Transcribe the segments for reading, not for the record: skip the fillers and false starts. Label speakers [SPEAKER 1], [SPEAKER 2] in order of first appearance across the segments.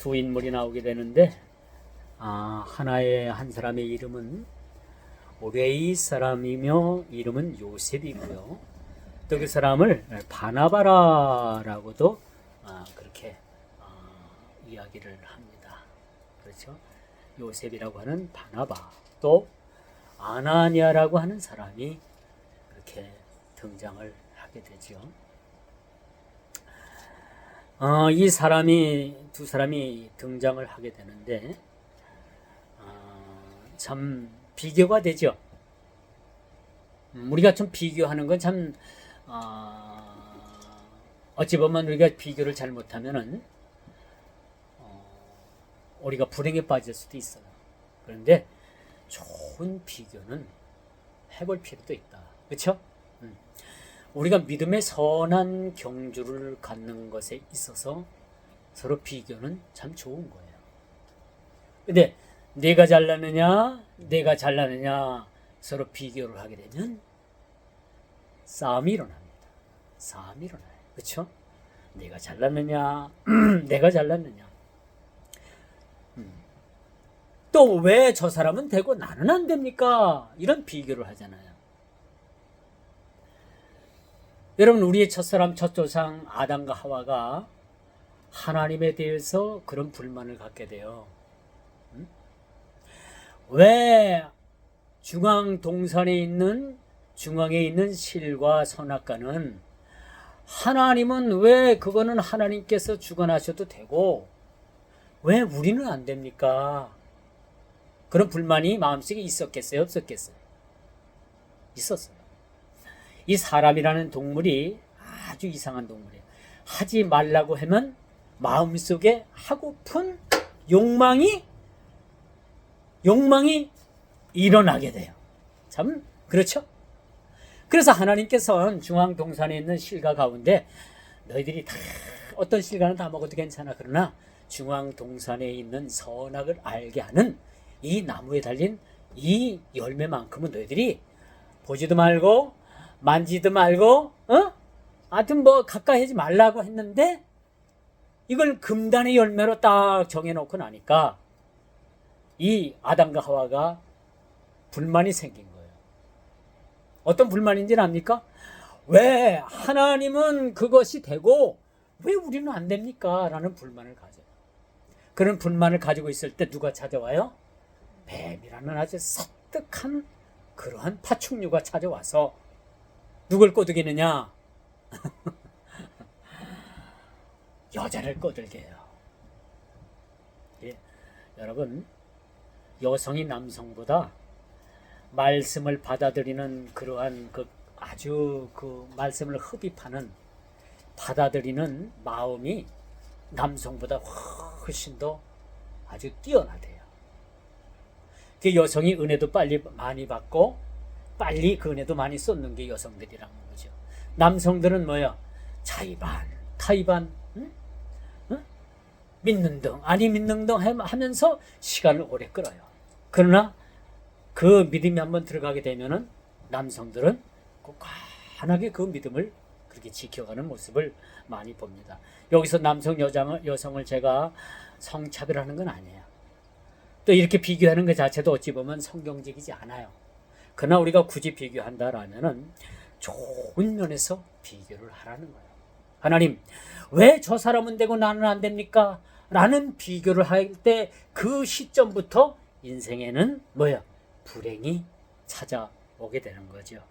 [SPEAKER 1] 두 인물이 나오게 되는데 하나의 한 사람의 이름은 오레이 사람이며 이름은 요셉이고요. 또 그 사람을 바나바라라고도 그렇게 이야기를 합니다. 그렇죠? 요셉이라고 하는 바나바, 또 아나니아라고 하는 사람이 그렇게 등장을 하게 되죠. 이 두 사람이 등장을 하게 되는데 참 비교가 되죠. 우리가 좀 비교하는 건 참 어찌 보면 우리가 비교를 잘못하면은 우리가 불행에 빠질 수도 있어요. 그런데 좋은 비교는 해볼 필요도 있다. 그렇죠? 우리가 믿음의 선한 경주를 갖는 것에 있어서 서로 비교는 참 좋은 거예요. 근데 내가 잘나느냐 서로 비교를 하게 되면 싸움이 일어납니다. 싸움이 일어나요. 그렇죠? 내가 잘났느냐 내가 잘났느냐, 또 왜 저 사람은 되고 나는 안 됩니까? 이런 비교를 하잖아요. 여러분, 우리의 첫사람 첫조상 아담과 하와가 하나님에 대해서 그런 불만을 갖게 돼요. 왜 중앙에 있는 실과 선악과는 하나님은 왜 그거는 하나님께서 주관하셔도 되고 왜 우리는 안 됩니까? 그런 불만이 마음속에 있었겠어요? 없었겠어요? 있었어요. 이 사람이라는 동물이 아주 이상한 동물이에요. 하지 말라고 하면 마음속에 하고픈 욕망이 일어나게 돼요. 참 그렇죠? 그래서 하나님께서는 중앙 동산에 있는 실과 가운데 너희들이 다 어떤 실과는 다 먹어도 괜찮아. 그러나 중앙 동산에 있는 선악을 알게 하는 이 나무에 달린 이 열매만큼은 너희들이 보지도 말고 만지도 말고 하여튼 가까이 하지 말라고 했는데 이걸 금단의 열매로 딱 정해놓고 나니까 이 아담과 하와가 불만이 생긴 거예요. 어떤 불만인지는 압니까? 왜 하나님은 그것이 되고 왜 우리는 안 됩니까? 라는 불만을 가져요. 그런 불만을 가지고 있을 때 누가 찾아와요? 뱀이라는 아주 사뜩한 그러한 파충류가 찾아와서 누굴 꼬드기느냐? 여자를 꼬들게 해요. 예, 여러분, 여성이 남성보다 말씀을 받아들이는 그러한 아주 말씀을 흡입하는 받아들이는 마음이 남성보다 훨씬 더 아주 뛰어나대요. 그 여성이 은혜도 많이 받고 빨리 그 은혜도 많이 쏟는 게 여성들이라는 거죠. 남성들은 뭐야? 자의반, 타의반, 믿는 등 아니 믿는 등 하면서 시간을 오래 끌어요. 그러나 그 믿음이 한번 들어가게 되면은 남성들은 굳건하게 그 믿음을 그렇게 지켜가는 모습을 많이 봅니다. 여기서 남성 여성을 제가 성차별하는 건 아니에요. 또 이렇게 비교하는 것 자체도 어찌 보면 성경적이지 않아요. 그러나 우리가 굳이 비교한다라면은 좋은 면에서 비교를 하라는 거예요. 하나님, 왜 저 사람은 되고 나는 안 됩니까? 라는 비교를 할 때 그 시점부터 인생에는 불행이 찾아오게 되는 거죠.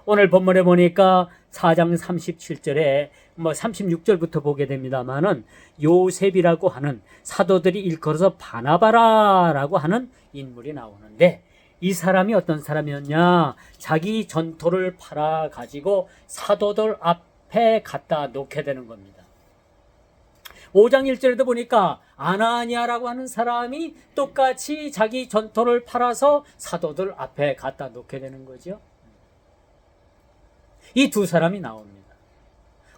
[SPEAKER 1] 오늘 본문에 보니까 4장 37절에 36절부터 보게 됩니다만은 요셉이라고 하는 사도들이 일컬어서 바나바라라고 하는 인물이 나오는데 이 사람이 어떤 사람이었냐? 자기 전토를 팔아 가지고 사도들 앞에 갖다 놓게 되는 겁니다. 5장 1절에도 보니까 아나니아라고 하는 사람이 똑같이 자기 전토를 팔아서 사도들 앞에 갖다 놓게 되는 거죠. 이 두 사람이 나옵니다.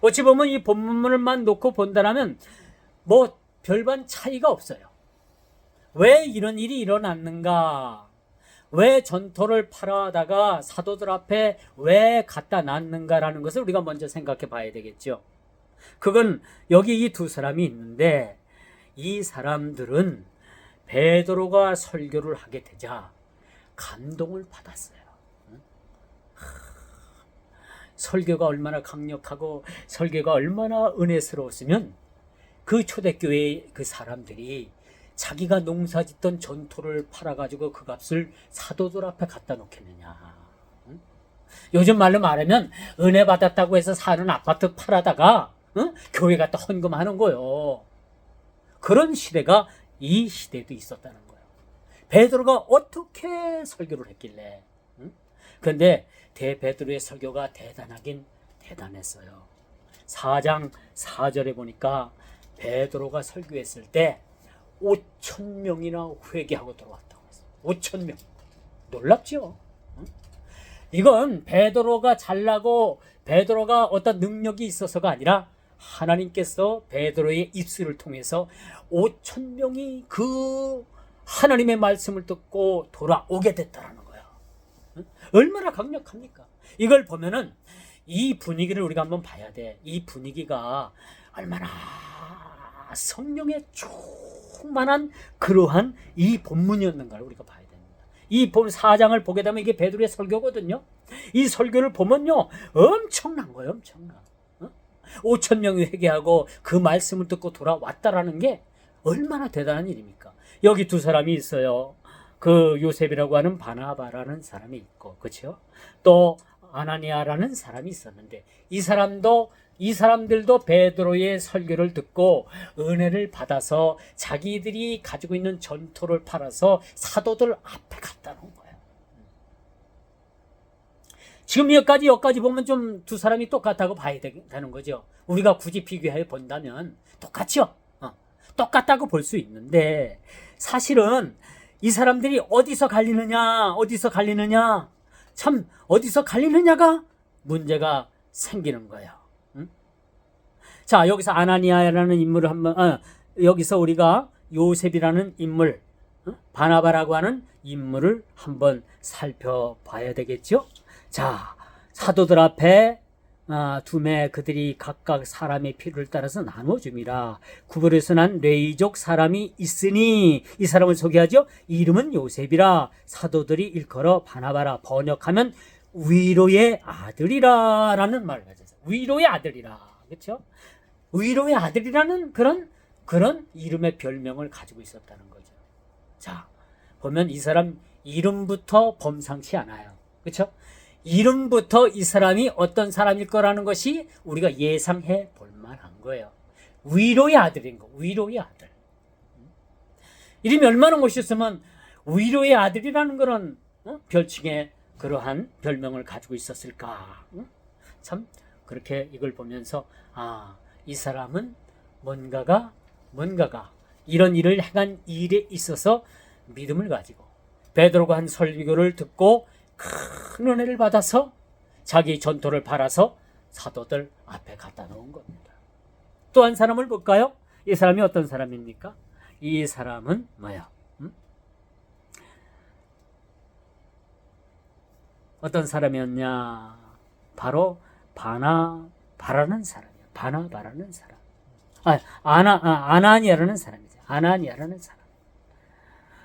[SPEAKER 1] 어찌 보면 이 본문을만 놓고 본다면 별반 차이가 없어요. 왜 이런 일이 일어났는가? 왜 전토를 팔아다가 사도들 앞에 왜 갖다 놨는가라는 것을 우리가 먼저 생각해 봐야 되겠죠. 그건 여기 이 두 사람이 있는데 이 사람들은 베드로가 설교를 하게 되자 감동을 받았어요. 설교가 얼마나 강력하고 설교가 얼마나 은혜스러웠으면 그 초대교회의 그 사람들이 자기가 농사짓던 전토를 팔아가지고 그 값을 사도들 앞에 갖다 놓겠느냐. 요즘 말로 말하면 은혜 받았다고 해서 사는 아파트 팔아다가 교회 갖다 헌금하는 거요. 그런 시대가 이 시대도 있었다는 거예요. 베드로가 어떻게 설교를 했길래. 그런데 베드로의 설교가 대단하긴 대단했어요. 4장 4절에 보니까 베드로가 설교했을 때 5,000명이나 회개하고 들어왔다고 했어요. 5,000명. 놀랍죠? 이건 베드로가 잘나고 베드로가 어떤 능력이 있어서가 아니라 하나님께서 베드로의 입술을 통해서 5,000명이 그 하나님의 말씀을 듣고 돌아오게 됐다라는 거예요. 얼마나 강력합니까? 이걸 보면은 이 분위기를 우리가 한번 봐야 돼. 이 분위기가 얼마나 성령의 충만한 그러한 이 본문이었는가를 우리가 봐야 됩니다. 이 4장을 보게 되면 이게 베드로의 설교거든요. 이 설교를 보면요, 엄청난 거예요. 엄청난. 5,000명이 회개하고 그 말씀을 듣고 돌아왔다라는 게 얼마나 대단한 일입니까? 여기 두 사람이 있어요. 그 요셉이라고 하는 바나바라는 사람이 있고, 그렇죠? 또 아나니아라는 사람이 있었는데 이 사람들도 베드로의 설교를 듣고 은혜를 받아서 자기들이 가지고 있는 전토를 팔아서 사도들 앞에 갖다 놓은 거예요. 지금 여기까지 보면 좀 두 사람이 똑같다고 봐야 되는 거죠. 우리가 굳이 비교해 본다면 똑같죠. 똑같다고 볼 수 있는데 사실은 이 사람들이 어디서 갈리느냐 참 어디서 갈리느냐가 문제가 생기는 거예요. 자, 여기서 아나니아라는 인물을 한번 여기서 우리가 요셉이라는 인물, 바나바라고 하는 인물을 한번 살펴봐야 되겠죠. 자, 사도들 앞에 두매 그들이 각각 사람의 필요를 따라서 나눠줌이라. 구별에서 난 레이족 사람이 있으니 이 사람을 소개하죠. 이름은 요셉이라. 사도들이 일컬어 바나바라. 번역하면 위로의 아들이라 라는 말을 가졌어요. 위로의 아들이라. 그렇죠? 위로의 아들이라는 그런 이름의 별명을 가지고 있었다는 거죠. 자, 보면 이 사람 이름부터 범상치 않아요. 그렇죠? 이름부터 이 사람이 어떤 사람일 거라는 것이 우리가 예상해 볼 만한 거예요. 위로의 아들인 거, 위로의 아들. 이름이 얼마나 멋있으면 위로의 아들이라는 그런 별칭의 그러한 별명을 가지고 있었을까. 참 그렇게 이걸 보면서 이 사람은 뭔가가 이런 일을 행한 일에 있어서 믿음을 가지고 베드로가 한 설교를 듣고 큰 은혜를 받아서 자기 전토를 팔아서 사도들 앞에 갖다 놓은 겁니다. 또 한 사람을 볼까요? 이 사람이 어떤 사람입니까? 이 사람은 뭐야? 어떤 사람이었냐? 바로 바나바라는 사람이야. 바나바라는 사람. 아나니아라는 사람이죠. 아나니아라는 사람.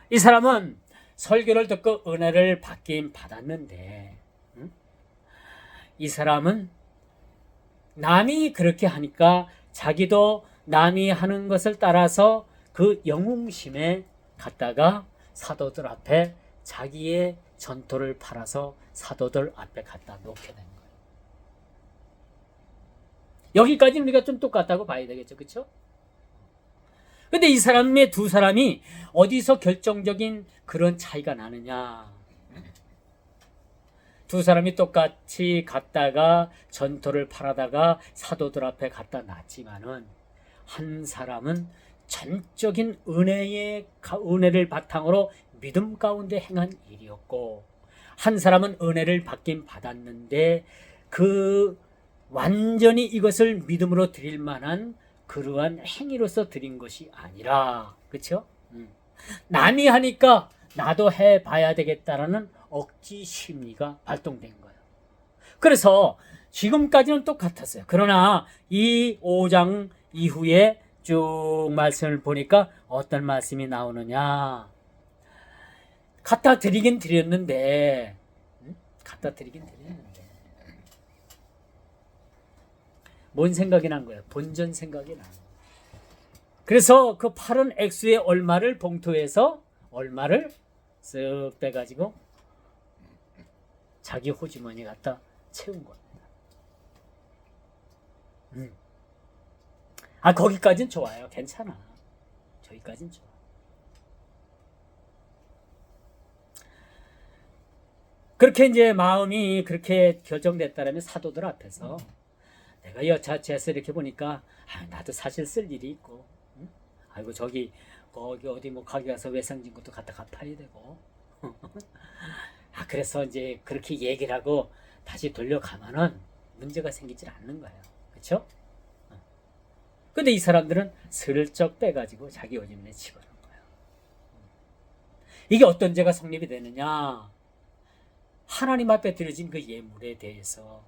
[SPEAKER 1] 이 사람은 설교를 듣고 은혜를 받긴 받았는데, 이 사람은 남이 그렇게 하니까 자기도 남이 하는 것을 따라서 그 영웅심에 갔다가 사도들 앞에 자기의 전토를 팔아서 사도들 앞에 갖다 놓게 된 거예요. 여기까지는 우리가 좀 똑같다고 봐야 되겠죠. 그렇죠? 근데 이 사람의 두 사람이 어디서 결정적인 그런 차이가 나느냐? 두 사람이 똑같이 갔다가 전토를 팔아다가 사도들 앞에 갖다 놨지만은 한 사람은 전적인 은혜를 바탕으로 믿음 가운데 행한 일이었고, 한 사람은 은혜를 받긴 받았는데 그 완전히 이것을 믿음으로 드릴 만한 그러한 행위로서 드린 것이 아니라, 그렇죠? 남이 하니까 나도 해봐야 되겠다라는 억지 심리가 발동된 거예요. 그래서 지금까지는 똑같았어요. 그러나 이 5장 이후에 쭉 말씀을 보니까 어떤 말씀이 나오느냐. 갖다 드리긴 드렸는데, 갖다 드리긴 드렸는데, 뭔 생각이 난 거예요? 본전 생각이 난 거예요. 그래서 그 파른 액수의 얼마를 봉투에서 얼마를 쓱 빼가지고 자기 호주머니 갖다 채운 겁니다. 거기까진 좋아요. 괜찮아. 저기까진 좋아. 그렇게 이제 마음이 그렇게 결정됐다면 사도들 앞에서 내가 여차저차해서 이렇게 보니까 나도 사실 쓸 일이 있고, 아이고 거기 어디 뭐 가게 가서 외상진 것도 갖다 갚아야 되고, 그래서 이제 그렇게 얘기를 하고 다시 돌려가면은 문제가 생기질 않는 거예요. 그렇죠? 근데 이 사람들은 슬쩍 빼가지고 자기 요즘에 집어넣은 거예요. 이게 어떤 죄가 성립이 되느냐? 하나님 앞에 드려진 그 예물에 대해서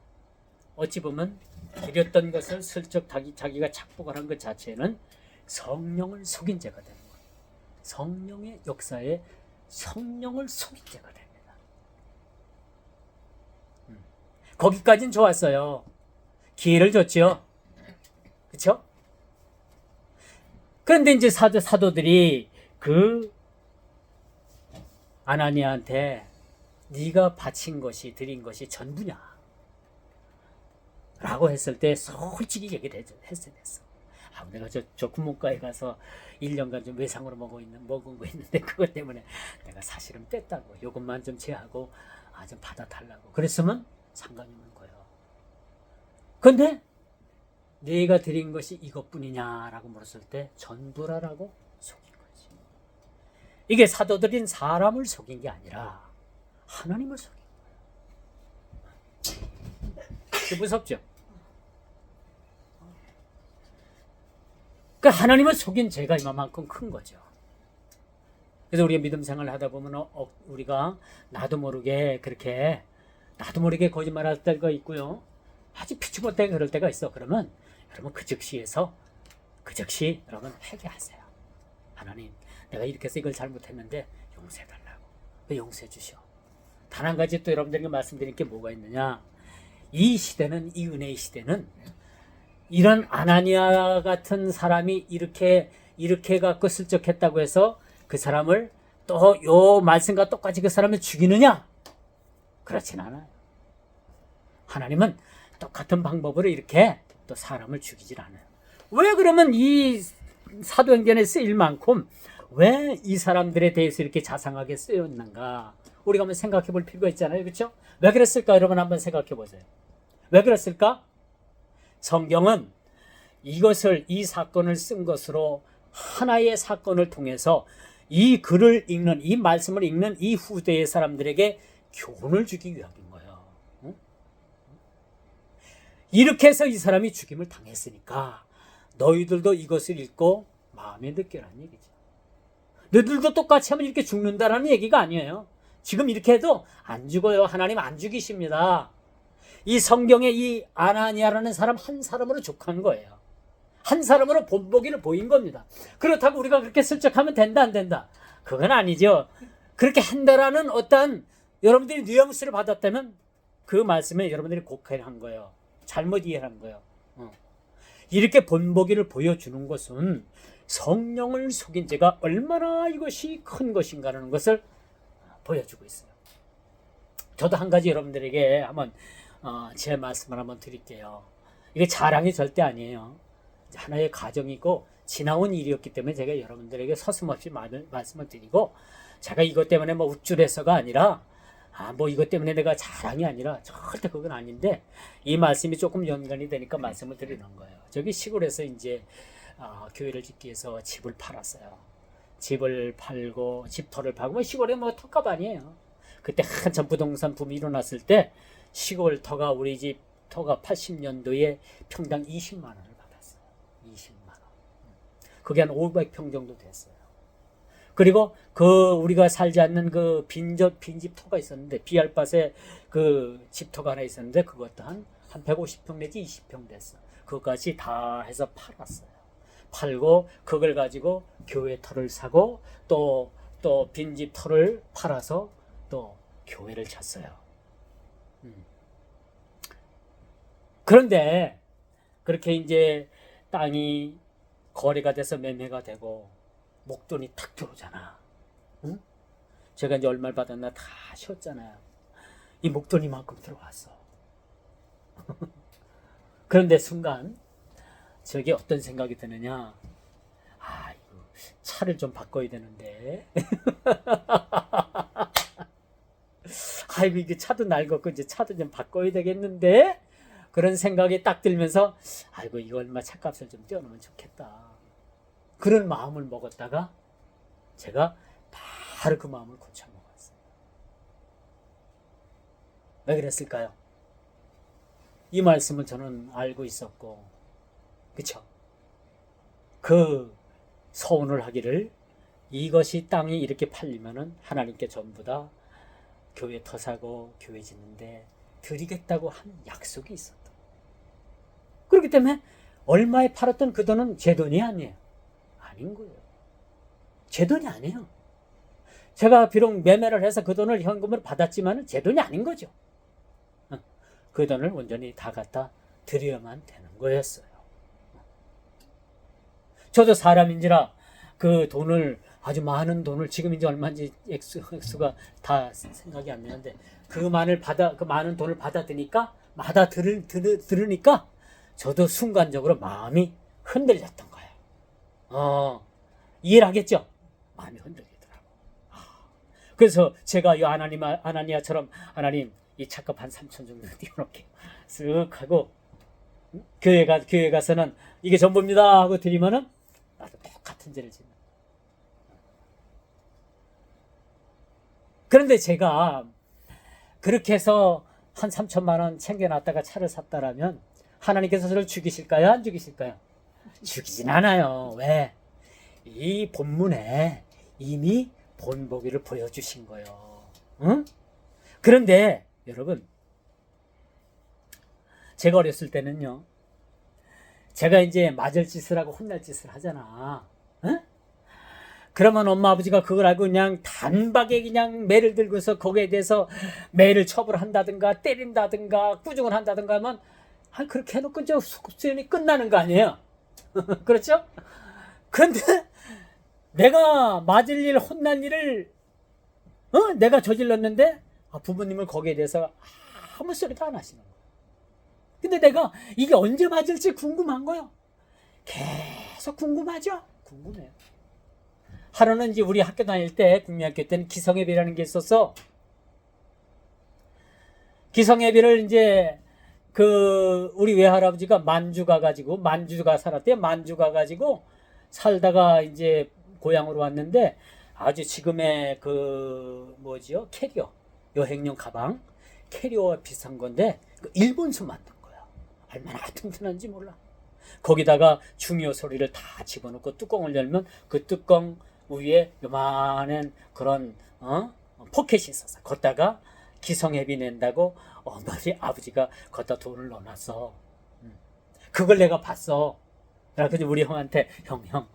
[SPEAKER 1] 어찌 보면 드렸던 것을 슬쩍 자기가 착복을 한 것 자체는 성령을 속인 죄가 되는 거예요. 성령의 역사에 성령을 속인 죄가 됩니다. 거기까지는 좋았어요. 기회를 줬죠. 그렇죠? 그런데 이제 사도들이 그 아나니아한테 네가 바친 것이 드린 것이 전부냐? 라고 했을 때 솔직히 얘기를 했어야 됐어. 내가 저 구멍가에 가서 1년간 좀 외상으로 먹은 거 있는데 그것 때문에 내가 사실은 뺐다고. 요것만 좀 제하고 좀 받아달라고. 그랬으면 상관이 없는 거예요. 근데 네가 드린 것이 이것뿐이냐라고 물었을 때 전부라라고 속인 거지. 이게 사도들인 사람을 속인 게 아니라 하나님을 속인 거예요. 무섭죠? 그 하나님을 속인 죄가 이만큼 큰 거죠. 그래서 우리가 믿음 생활을 하다 보면 우리가 나도 모르게 거짓말할 때가 있고요. 아주 피치 못하게 그럴 때가 있어. 그러면 여러분 그 즉시 여러분 회개하세요. 하나님, 내가 이렇게 해서 이걸 잘못했는데 용서해달라고. 용서해 주시오. 단 한 가지 또 여러분들에게 말씀드릴 게 뭐가 있느냐? 이 은혜의 시대는 이런 아나니아 같은 사람이 이렇게 갖고 슬쩍 했다고 해서 그 사람을 또 요 말씀과 똑같이 그 사람을 죽이느냐? 그렇진 않아요. 하나님은 똑같은 방법으로 이렇게 또 사람을 죽이질 않아요. 왜 그러면 이 사도행전에 쓰일 만큼 왜 이 사람들에 대해서 이렇게 자상하게 쓰였는가? 우리가 한번 생각해 볼 필요가 있잖아요. 그렇죠? 왜 그랬을까? 여러분 한번 생각해 보세요. 왜 그랬을까? 성경은 이 사건을 쓴 것으로 하나의 사건을 통해서 이 글을 읽는, 이 말씀을 읽는 이 후대의 사람들에게 교훈을 주기 위함인 거예요. 응? 이렇게 해서 이 사람이 죽임을 당했으니까 너희들도 이것을 읽고 마음에 느껴라는 얘기죠. 너희들도 똑같이 하면 이렇게 죽는다라는 얘기가 아니에요. 지금 이렇게 해도 안 죽어요. 하나님 안 죽이십니다. 이 성경에 이 아나니아라는 사람 한 사람으로 족한 거예요. 한 사람으로 본보기를 보인 겁니다. 그렇다고 우리가 그렇게 슬쩍 하면 된다 안 된다? 그건 아니죠. 그렇게 한다라는 어떤 여러분들이 뉘앙스를 받았다면 그 말씀에 여러분들이 곡해한 거예요. 잘못 이해한 거예요. 이렇게 본보기를 보여주는 것은 성령을 속인 죄가 얼마나 이것이 큰 것인가라는 것을 보여주고 있어요. 저도 한 가지 여러분들에게 한번 제 말씀을 한번 드릴게요. 이게 자랑이 절대 아니에요. 하나의 가정이고 지나온 일이었기 때문에 제가 여러분들에게 서슴없이 말씀을 드리고, 제가 이것 때문에 뭐 우쭐해서가 아니라 뭐 이것 때문에 내가 자랑이 아니라 절대 그건 아닌데, 이 말씀이 조금 연관이 되니까 말씀을 드리는 거예요. 저기 시골에서 이제 교회를 짓기 위해서 집을 팔았어요. 집을 팔고 집터를 팔고, 뭐 시골에 뭐 터값 아니에요. 그때 한참 부동산 붐이 일어났을 때 시골 터가, 우리 집 터가 80년도에 평당 20만 원을 받았어요. 20만 원. 그게 한 500평 정도 됐어요. 그리고 우리가 살지 않는 그 빈집 터가 있었는데, 비알밭에 그 집터가 하나 있었는데 그것도 한 150평 내지 20평 됐어. 그것까지 다 해서 팔았어요. 팔고 그걸 가지고 교회 터를 사고 또 빈집 터를 팔아서 또 교회를 쳤어요. 그런데 그렇게 이제 땅이 거래가 돼서 매매가 되고 목돈이 탁 들어오잖아. 응? 제가 이제 얼마를 받았나 다 쉬었잖아요. 이 목돈이 만큼 들어왔어. 그런데 순간 저게 어떤 생각이 드느냐. 아, 이거 차를 좀 바꿔야 되는데. 아이고, 이게 차도 낡았고 이제 차도 좀 바꿔야 되겠는데. 그런 생각이 딱 들면서 아이고, 이거 얼마 차값을 좀 떼어놓으면 좋겠다. 그런 마음을 먹었다가 제가 바로 그 마음을 고쳐먹었어요. 왜 그랬을까요? 이 말씀을 저는 알고 있었고, 그쵸? 그 서운을 하기를 이것이 땅이 이렇게 팔리면은 하나님께 전부 다 교회 터 사고 교회 짓는데 드리겠다고 한 약속이 있었다. 그렇기 때문에 얼마에 팔았던 그 돈은 제 돈이 아니에요. 아닌 거예요. 제 돈이 아니에요. 제가 비록 매매를 해서 그 돈을 현금으로 받았지만 제 돈이 아닌 거죠. 그 돈을 온전히 다 갖다 드려야만 되는 거였어요. 저도 사람인지라 그 돈을 아주 많은 돈을 지금 이제 얼마인지 액수가 다 생각이 안 나는데 그 많은 돈을 받아들이니까 들으니까 저도 순간적으로 마음이 흔들렸던 거예요. 이해를 하겠죠? 마음이 흔들리더라고. 그래서 제가 이 아나니아처럼 하나님 이 차값 한 3천 정도 띄워놓게 쓱 하고 교회 가서는 이게 전부입니다 하고 드리면은 나도 똑같은 죄를 짓는. 그런데 제가 그렇게 해서 한 3천만 원 챙겨놨다가 차를 샀다라면 하나님께서 저를 죽이실까요? 안 죽이실까요? 죽이진 않아요. 왜? 이 본문에 이미 본보기를 보여주신 거예요. 응? 그런데 여러분, 제가 어렸을 때는요, 제가 이제 맞을 짓을 하고 혼날 짓을 하잖아. 응? 그러면 엄마 아버지가 그걸 알고 그냥 단박에 그냥 매를 들고서 거기에 대해서 매를 처벌한다든가 때린다든가 꾸중을 한다든가 하면 그렇게 해놓고 이제 수련이 끝나는 거 아니에요? 그렇죠? 그런데 내가 맞을 일 혼날 일을 내가 저질렀는데 부모님을 거기에 대해서 아무 소리도 안 하시는 거예요. 근데 내가 이게 언제 맞을지 궁금한 거예요. 계속 궁금하죠? 궁금해요. 하루는 이제 우리 학교 다닐 때 국민학교 때는 기성예배라는 게 있었어. 기성예배를 이제 우리 외할아버지가 만주가 살았대요. 만주 가가지고 살다가 이제 고향으로 왔는데 아주 지금의 캐리어 여행용 가방 캐리어와 비슷한 건데 일본서 만든 거야. 얼마나 튼튼한지 몰라. 거기다가 중요 소리를 다 집어넣고 뚜껑을 열면 그 뚜껑 위에 요만한 그런 포켓이 있었어. 거기다가 기성예비 낸다고 아버지가 거기다 돈을 넣어놨어. 그걸 내가 봤어. 그래서 우리 형한테 형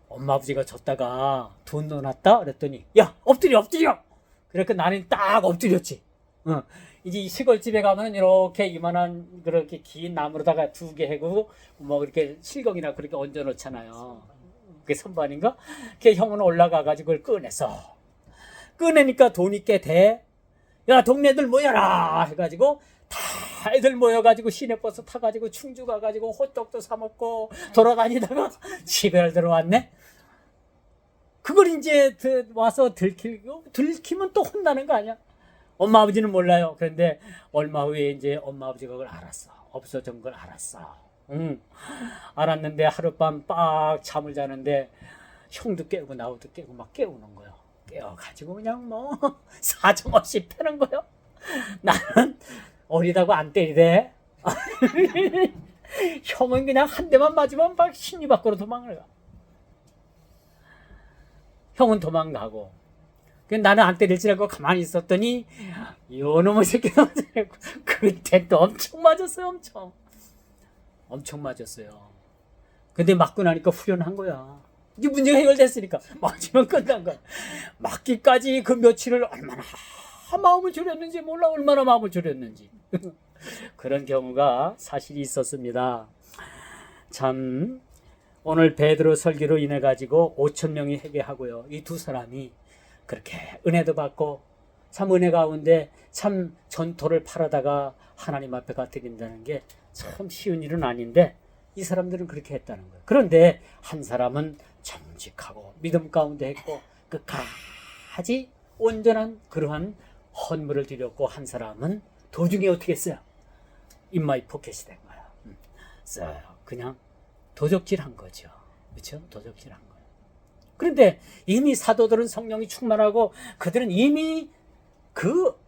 [SPEAKER 1] 엄마 아버지가 줬다가 돈 넣어놨다 그랬더니 야 엎드려. 그래서 나는 딱 엎드렸지. 이제 시골집에 가면 이렇게 이만한 그렇게 긴 나무로다가 2개 해고 뭐 이렇게 실경이나 그렇게 얹어 놓잖아요. 그게 선반인가? 걔 형은 올라가가지고 그걸 꺼내니까 돈이 꽤 돼. 야 동네들 모여라 해가지고 다 애들 모여가지고 시내버스 타가지고 충주 가가지고 호떡도 사 먹고 돌아다니다가 집에 들어왔네. 그걸 이제 와서 들키면 또 혼나는 거 아니야? 엄마 아버지는 몰라요. 그런데 얼마 후에 이제 엄마 아버지가 그걸 알았어. 없어진 걸 알았어. 알았는데 하룻밤 빡 잠을 자는데 형도 깨우고 나도 깨우고 막 깨우는 거예요. 깨워가지고 그냥 사정없이 패는 거예요. 나는 어리다고 안 때리대. 형은 그냥 한 대만 맞으면 막 심리 밖으로 도망을 가. 형은 도망가고 나는 안 때릴 줄 알고 가만히 있었더니 요놈의 새끼가 그때 또 엄청 맞았어요. 엄청 맞았어요. 근데 맞고 나니까 후련한 거야. 이제 문제가 해결됐으니까 맞으면 끝난 거야. 맞기까지 그 며칠을 얼마나 마음을 졸였는지 몰라. 얼마나 마음을 졸였는지. 그런 경우가 사실이 있었습니다. 참 오늘 베드로 설교로 인해 가지고 5천 명이 회개하고요. 이 두 사람이 그렇게 은혜도 받고 참 은혜 가운데 참 전토를 팔아다가 하나님 앞에 가드린다는 게 참 쉬운 일은 아닌데 이 사람들은 그렇게 했다는 거예요. 그런데 한 사람은 정직하고 믿음 가운데 했고 끝까지 온전한 그러한 헌물을 드렸고, 한 사람은 도중에 어떻게 했어요? 입마이 포켓이 된 거야. 그냥 도적질한 거죠. 그렇죠? 도적질한 거예요. 그런데 이미 사도들은 성령이 충만하고 그들은 이미 그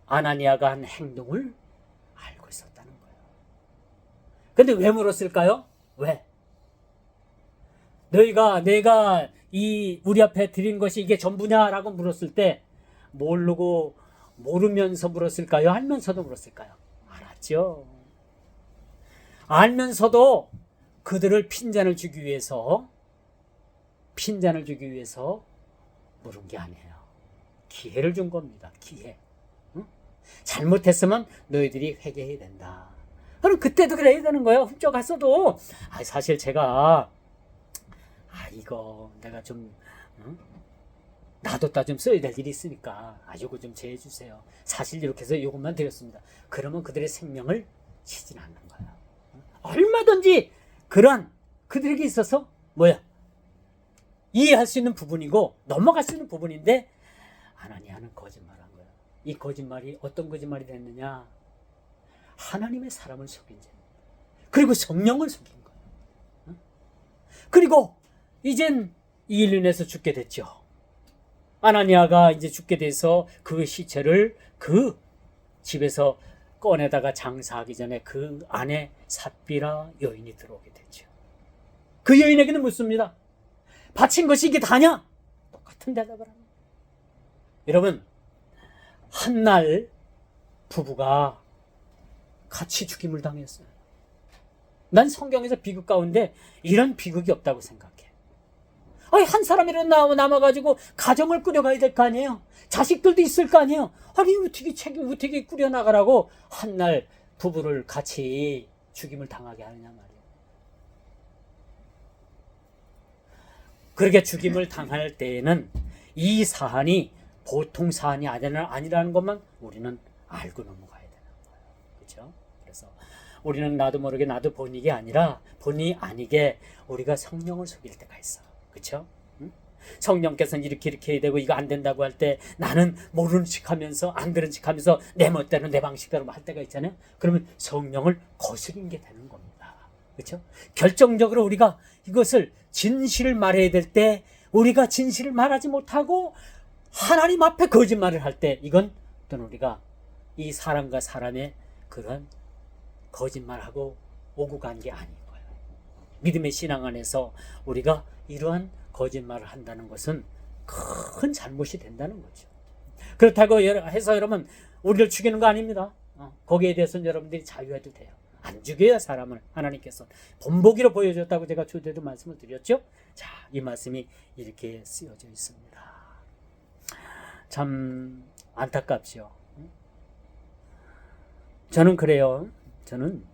[SPEAKER 1] 아나니아가 한 행동을 알고 있었다는 거예요. 근데 왜 물었을까요? 왜? 내가 우리 앞에 드린 것이 이게 전부냐라고 물었을 때 모르면서 물었을까요? 알면서도 물었을까요? 알았죠. 알면서도 그들을 핀잔을 주기 위해서 물은 게 아니에요. 기회를 준 겁니다. 기회. 응? 잘못했으면 너희들이 회개해야 된다. 그럼 그때도 그래야 되는 거예요. 훔쳐갔어도 사실 제가 이거 내가 좀 놔뒀다 좀 써야 될 일이 있으니까 요거 좀 제해 주세요. 사실 이렇게 해서 요것만 드렸습니다. 그러면 그들의 생명을 치진 않는 거예요. 얼마든지 그런 그들에게 있어서 이해할 수 있는 부분이고 넘어갈 수 있는 부분인데 아나니아는 거짓말한 거예요. 이 거짓말이 어떤 거짓말이 됐느냐? 하나님의 사람을 속인 죄, 그리고 성령을 속인 거예요. 그리고 이젠 이 일로 인해서 죽게 됐죠. 아나니아가 이제 죽게 돼서 그 시체를 그 집에서 꺼내다가 장사하기 전에 그 안에 삽비라 여인이 들어오게 됐죠. 그 여인에게는 묻습니다. 바친 것이 이게 다냐? 똑같은 대답을 합니다. 여러분, 한날 부부가 같이 죽임을 당했어요. 난 성경에서 비극 가운데 이런 비극이 없다고 생각해. 한 사람이라도 남아가지고 가정을 꾸려가야 될 거 아니에요? 자식들도 있을 거 아니에요? 어떻게 꾸려나가라고 한날 부부를 같이 죽임을 당하게 하느냐 말이에요. 그렇게 죽임을 당할 때에는 이 사안이 보통 사안이 아니라는 것만 우리는 알고 넘어가야 되는 거예요. 그렇죠? 그래서 우리는 나도 모르게 나도 본익이 아니라 본의 아니게 우리가 성령을 속일 때가 있어. 그렇죠? 성령께서는 이렇게 해야 되고 이거 안 된다고 할 때 나는 모르는 척하면서 안 들은 척하면서 내 멋대로 내 방식대로 할 때가 있잖아요. 그러면 성령을 거스린 게 되는 겁니다. 그렇죠? 결정적으로 우리가 이것을 진실을 말해야 될 때 우리가 진실을 말하지 못하고 하나님 앞에 거짓말을 할 때 이건 또는 우리가 이 사람과 사람의 그런 거짓말하고 오고 간 게 아닌 거예요. 믿음의 신앙 안에서 우리가 이러한 거짓말을 한다는 것은 큰 잘못이 된다는 거죠. 그렇다고 해서 여러분 우리를 죽이는 거 아닙니다. 거기에 대해서는 여러분들이 자유해도 돼요. 안 죽여야 사람을 하나님께서 본보기로 보여줬다고 제가 주제도 말씀을 드렸죠. 자, 이 말씀이 이렇게 쓰여져 있습니다. 참 안타깝죠. 저는 그래요. 저는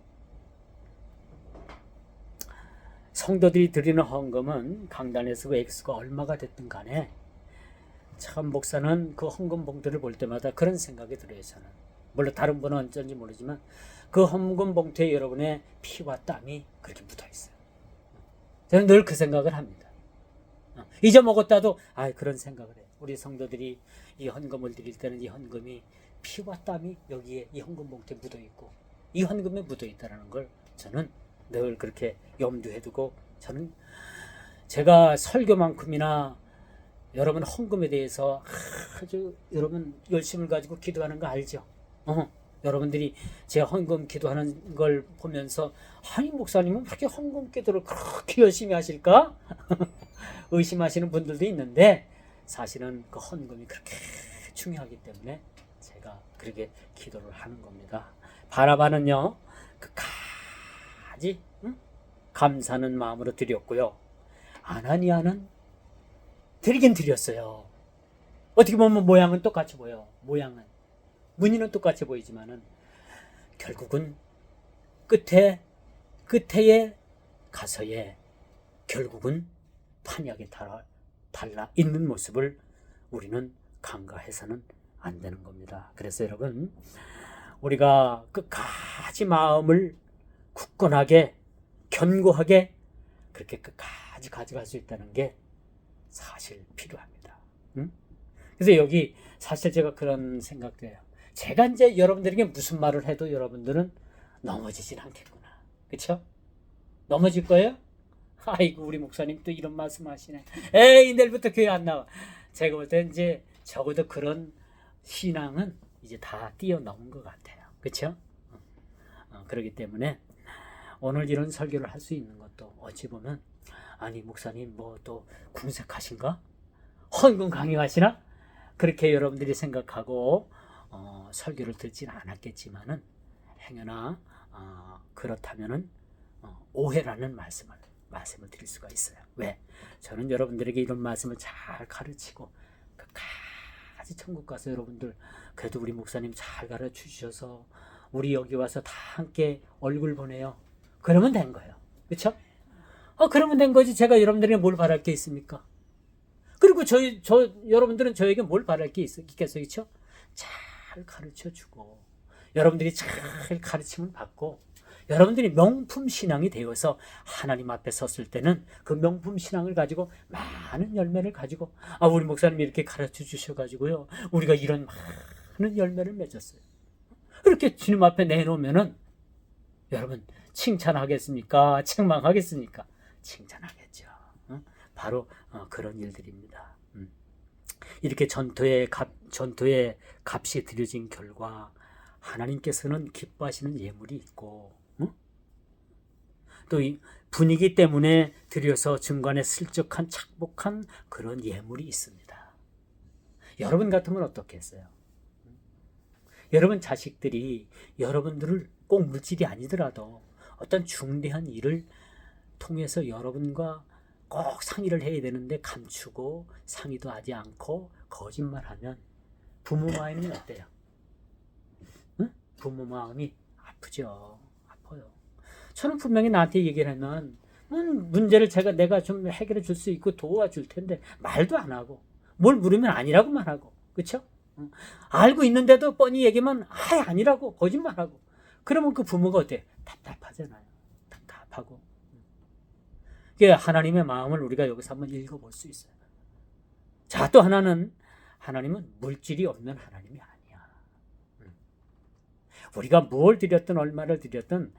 [SPEAKER 1] 성도들이 드리는 헌금은 강단에서 그 액수가 얼마가 됐든 간에 참 목사는 그 헌금 봉투를 볼 때마다 그런 생각이 들어요. 저는 물론 다른 분은 어쩐지 모르지만 그 헌금 봉투에 여러분의 피와 땀이 그렇게 묻어 있어요. 저는 늘 그 생각을 합니다. 잊어먹었다도 그런 생각을 해요. 우리 성도들이 이 헌금을 드릴 때는 이 헌금이 피와 땀이 여기에 이 헌금 봉투에 묻어 있고 이 헌금에 묻어 있다는 걸 저는 늘 그렇게 염두에 두고, 저는 제가 설교만큼이나 여러분 헌금에 대해서 아주 여러분 열심을 가지고 기도하는 거 알죠? 여러분들이 제 헌금 기도하는 걸 보면서 목사님은 그렇게 헌금 기도를 그렇게 열심히 하실까? 의심하시는 분들도 있는데 사실은 그 헌금이 그렇게 중요하기 때문에 제가 그렇게 기도를 하는 겁니다. 바라바는요 끝까지 감사하는 마음으로 드렸고요. 아나니아는 드리긴 드렸어요. 어떻게 보면 모양은 똑같이 보여. 모양은 무늬는 똑같이 보이지만은 결국은 끝에 가서의 결국은 판약에 달라 있는 모습을 우리는 간과해서는 안 되는 겁니다. 그래서 여러분, 우리가 끝까지 마음을 굳건하게 견고하게 그렇게 끝까지 가져갈 수 있다는 게 사실 필요합니다. 응? 그래서 여기 사실 제가 그런 생각도 해요. 제가 이제 여러분들에게 무슨 말을 해도 여러분들은 넘어지진 않겠구나. 그쵸? 넘어질 거예요? 아이고, 우리 목사님 또 이런 말씀 하시네. 에이, 내일부터 교회 안 나와. 제가 볼 때 이제 적어도 그런 신앙은 이제 다 뛰어넘은 것 같아요. 그쵸? 그렇기 때문에 오늘 이런 설교를 할 수 있는 것도 어찌 보면, 아니 목사님 뭐 또 궁색하신가? 헌금 강요하시나? 그렇게 여러분들이 생각하고 설교를 듣지는 않았겠지만은 행여나 그렇다면은 오해라는 말씀을 드릴 수가 있어요. 왜? 저는 여러분들에게 이런 말씀을 잘 가르치고 끝까지 천국 가서 여러분들 그래도 우리 목사님 잘 가르쳐 주셔서 우리 여기 와서 다 함께 얼굴 보내요. 그러면 된 거예요. 그렇죠? 그러면 된 거지. 제가 여러분들에게 뭘 바랄 게 있습니까? 그리고 여러분들은 저에게 뭘 바랄 게 있겠어요? 그렇죠? 잘 가르쳐 주고 여러분들이 잘 가르침을 받고 여러분들이 명품 신앙이 되어서 하나님 앞에 섰을 때는 그 명품 신앙을 가지고 많은 열매를 가지고 우리 목사님이 이렇게 가르쳐 주셔가지고요 우리가 이런 많은 열매를 맺었어요. 그렇게 주님 앞에 내놓으면은 여러분 칭찬하겠습니까? 책망하겠습니까? 칭찬하겠죠. 바로 그런 일들입니다. 이렇게 전투의 값이 들여진 결과 하나님께서는 기뻐하시는 예물이 있고 또 이 분위기 때문에 들여서 중간에 슬쩍한 착복한 그런 예물이 있습니다. 여러분 같으면 어떻게 했어요? 여러분 자식들이 여러분들을 꼭 물질이 아니더라도 어떤 중대한 일을 통해서 여러분과 꼭 상의를 해야 되는데 감추고 상의도 하지 않고 거짓말하면 부모 마음이 어때요? 응? 부모 마음이 아프죠. 아파요. 저는 분명히 나한테 얘기를 하면 문제를 내가 좀 해결해 줄 수 있고 도와줄 텐데 말도 안 하고 뭘 물으면 아니라고만 하고 그렇죠? 알고 있는데도 뻔히 얘기하면 아니라고 거짓말하고 그러면 그 부모가 어때요? 답답하잖아요. 답답하고 이게 하나님의 마음을 우리가 여기서 한번 읽어볼 수 있어요. 자, 또 하나는 하나님은 물질이 없는 하나님이 아니야. 우리가 뭘 드렸든 얼마를 드렸든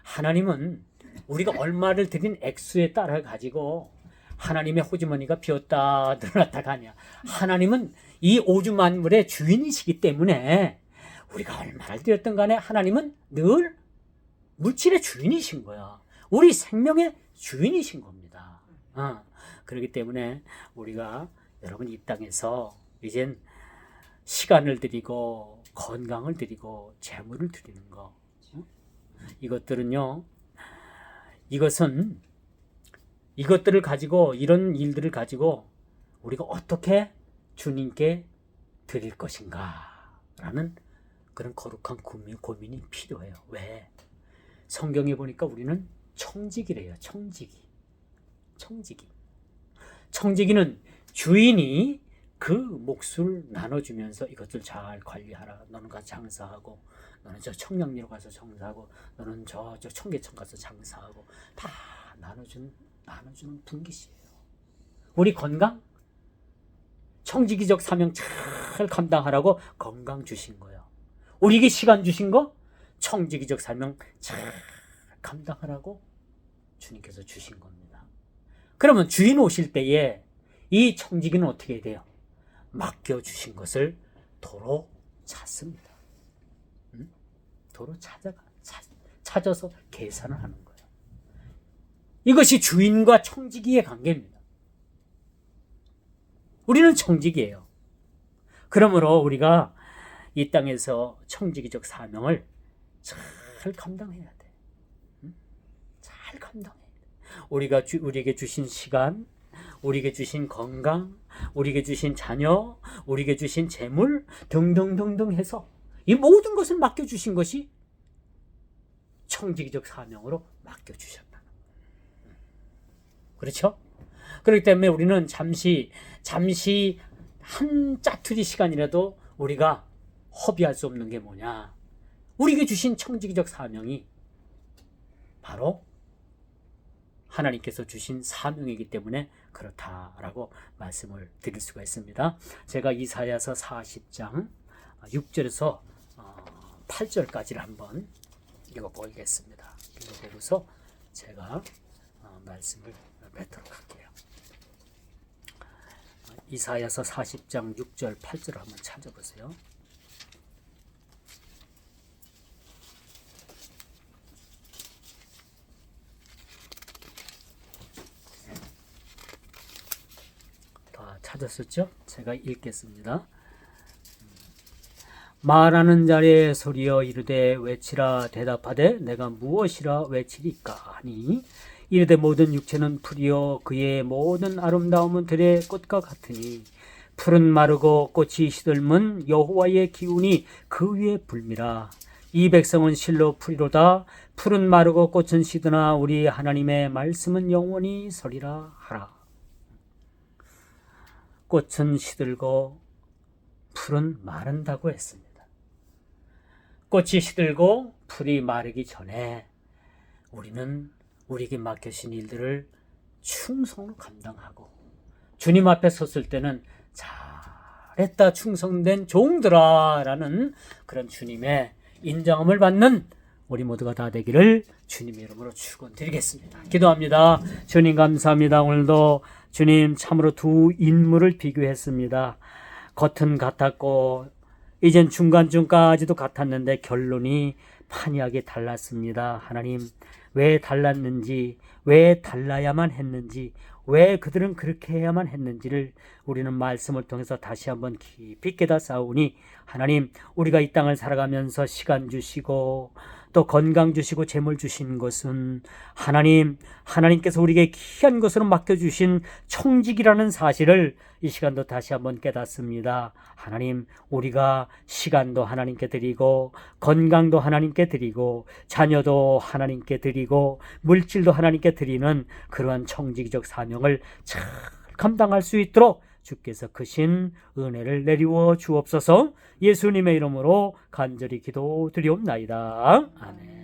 [SPEAKER 1] 하나님은 우리가 얼마를 드린 액수에 따라 가지고 하나님의 호주머니가 비었다 늘어났다가 아니야. 하나님은 이 오주 만물의 주인이시기 때문에 우리가 얼마를 드렸든 간에 하나님은 늘 물질의 주인이신 거야. 우리 생명의 주인이신 겁니다. 그렇기 때문에 우리가 여러분 이 땅에서 이젠 시간을 드리고 건강을 드리고 재물을 드리는 거 이것들은요 이것들을 가지고 이런 일들을 가지고 우리가 어떻게 주님께 드릴 것인가 라는 그런 거룩한 고민이 필요해요. 왜? 성경에 보니까 우리는 청지기래요. 청지기는 주인이 그 몫을 나눠주면서 이것들 잘 관리하라. 너는 가서 장사하고 너는 저 청량리로 가서 장사하고 너는 저 청계천 가서 장사하고 다 나눠주는 분깃이에요. 우리 건강 청지기적 사명 잘 감당하라고 건강 주신 거예요. 우리에게 시간 주신 거 청지기적 사명 잘 감당하라고 주님께서 주신 겁니다. 그러면 주인 오실 때에 이 청지기는 어떻게 돼요? 맡겨주신 것을 도로 찾습니다. 도로 찾아서 계산을 하는 거예요. 이것이 주인과 청지기의 관계입니다. 우리는 청지기예요. 그러므로 우리가 이 땅에서 청지기적 사명을 잘 감당해야 돼. 잘 감당해야 돼. 우리에게 주신 시간, 우리에게 주신 건강, 우리에게 주신 자녀, 우리에게 주신 재물 등등등등 해서 이 모든 것을 맡겨주신 것이 청지기적 사명으로 맡겨주셨다. 그렇죠? 그렇기 때문에 우리는 잠시 한 짜투리 시간이라도 우리가 허비할 수 없는 게 뭐냐? 우리에게 주신 청지기적 사명이 바로 하나님께서 주신 사명이기 때문에 그렇다라고 말씀을 드릴 수가 있습니다. 제가 이사야서 40장 6절에서 8절까지를 한번 읽어보겠습니다. 읽어보고서 제가 말씀을 맺도록 할게요. 이사야서 40장 6절 8절을 한번 찾아보세요. 다 찾았었죠? 제가 읽겠습니다. 말하는 자의 소리여 이르되 외치라 대답하되 내가 무엇이라 외치리까 하니 이르되 모든 육체는 풀이요 그의 모든 아름다움은 들의 꽃과 같으니 풀은 마르고 꽃이 시들면 여호와의 기운이 그 위에 불미라. 이 백성은 실로 풀이로다. 풀은 마르고 꽃은 시드나 우리 하나님의 말씀은 영원히 서리라 하라. 꽃은 시들고 풀은 마른다고 했습니다. 꽃이 시들고 풀이 마르기 전에 우리는 우리에게 맡겨진 일들을 충성으로 감당하고 주님 앞에 섰을 때는 잘했다 충성된 종들아 라는 그런 주님의 인정함을 받는 우리 모두가 다 되기를 주님의 이름으로 축원드리겠습니다. 기도합니다. 주님 감사합니다. 오늘도 주님 참으로 두 인물을 비교했습니다. 겉은 같았고 이젠 중간쯤까지도 같았는데 결론이 판이하게 달랐습니다. 하나님 왜 달랐는지, 왜 달라야만 했는지, 왜 그들은 그렇게 해야만 했는지를 우리는 말씀을 통해서 다시 한번 깊이 깨닫사오니 하나님 우리가 이 땅을 살아가면서 시간 주시고 또 건강 주시고 재물 주신 것은 하나님께서 우리에게 귀한 것으로 맡겨주신 청직이라는 사실을 이 시간도 다시 한번 깨닫습니다. 하나님 우리가 시간도 하나님께 드리고 건강도 하나님께 드리고 자녀도 하나님께 드리고 물질도 하나님께 드리는 그러한 청지기적 사명을 잘 감당할 수 있도록 주께서 크신 은혜를 내리워 주옵소서. 예수님의 이름으로 간절히 기도드리옵나이다. 아멘.